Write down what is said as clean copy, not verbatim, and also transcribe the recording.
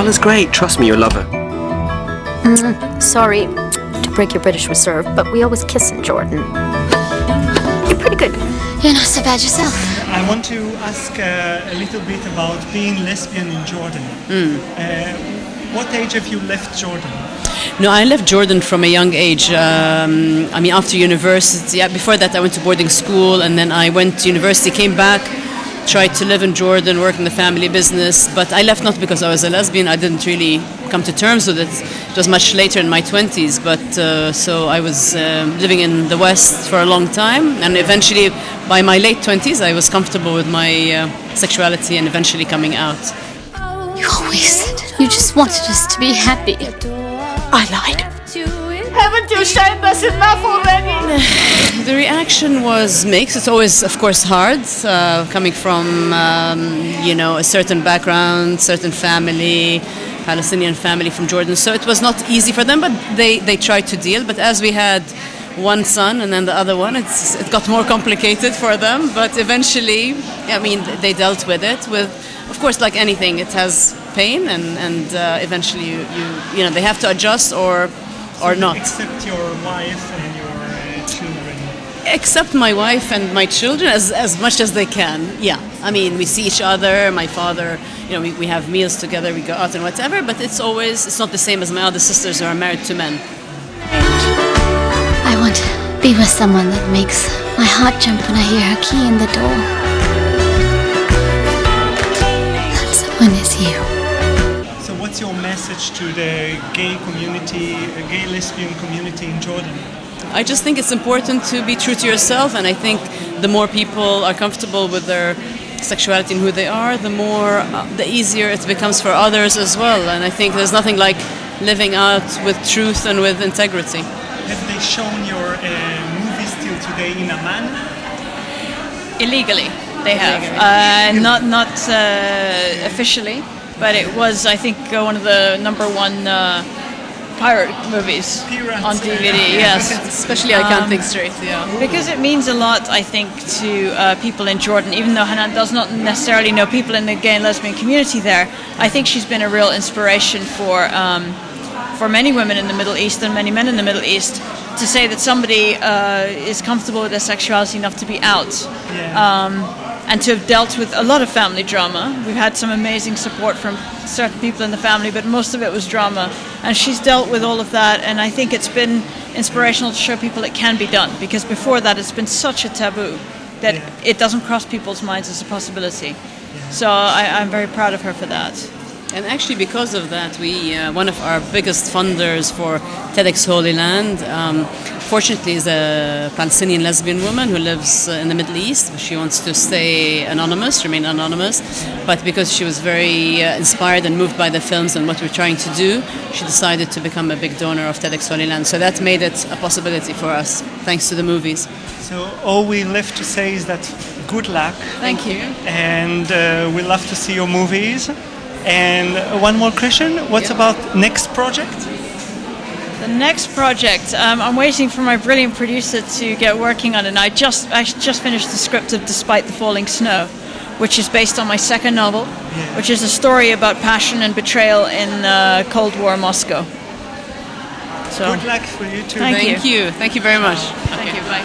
Lala's great. Trust me, you'll love her. Sorry to break your British reserve, but we always kiss in Jordan. You're pretty good. You're not so bad yourself. I want to ask a little bit about being lesbian in Jordan. What age have you left Jordan? No, I left Jordan from a young age. After university. Before that, I went to boarding school, and then I went to university, came back, tried to live in Jordan, work in the family business. But I left not because I was a lesbian. I didn't really come to terms with it. It was much later in my 20s. But so I was living in the West for a long time, and eventually, by my late 20s, I was comfortable with my sexuality and eventually coming out. You always said you just wanted us to be happy. I lied. Haven't you shamed us enough already? The reaction was mixed. It's always, of course, hard coming from, a certain background, certain family, Palestinian family from Jordan. So it was not easy for them, but they tried to deal. But as we had one son and then the other one, it got more complicated for them. But eventually, they dealt with it. Of course, like anything, it has pain, and eventually you they have to adjust or not. Except your wife and your children. Except my wife and my children as much as they can. Yeah, we see each other. My father, we have meals together. We go out and whatever. But it's not the same as my other sisters who are married to men. I want to be with someone that makes my heart jump when I hear her key in the door. That someone is you. So what's your message to the gay lesbian community in Jordan? I just think it's important to be true to yourself, and I think the more people are comfortable with their sexuality and who they are, the easier it becomes for others as well. And I think there's nothing like living out with truth and with integrity. Have they shown your movies till today in Amman? Illegally, they have. Not officially, but it was, I think, one of the number one pirate movies on DVD. Yes, especially I Can't Think Straight. Yeah, because it means a lot, I think, to people in Jordan. Even though Hanan does not necessarily know people in the gay and lesbian community there, I think she's been a real inspiration for many women in the Middle East and many men in the Middle East to say that somebody is comfortable with their sexuality enough to be out. And to have dealt with a lot of family drama. We've had some amazing support from certain people in the family, but most of it was drama. And she's dealt with all of that, and I think it's been inspirational to show people it can be done, because before that it's been such a taboo that it doesn't cross people's minds as a possibility. So I'm very proud of her for that. And actually, because of that, one of our biggest funders for TEDx Holy Land, fortunately, is a Palestinian lesbian woman who lives in the Middle East. She wants to remain anonymous. But because she was very inspired and moved by the films and what we're trying to do, she decided to become a big donor of TEDx Holy Land. So that made it a possibility for us, thanks to the movies. So all we left to say is that good luck. Thank you. And we love to see your movies. And one more question, what about next project? The next project, I'm waiting for my brilliant producer to get working on it. I just finished the script of Despite the Falling Snow, which is based on my second novel, which is a story about passion and betrayal in Cold War Moscow. So, good luck for you too. Thank you. Thank you very much. Thank you. Bye.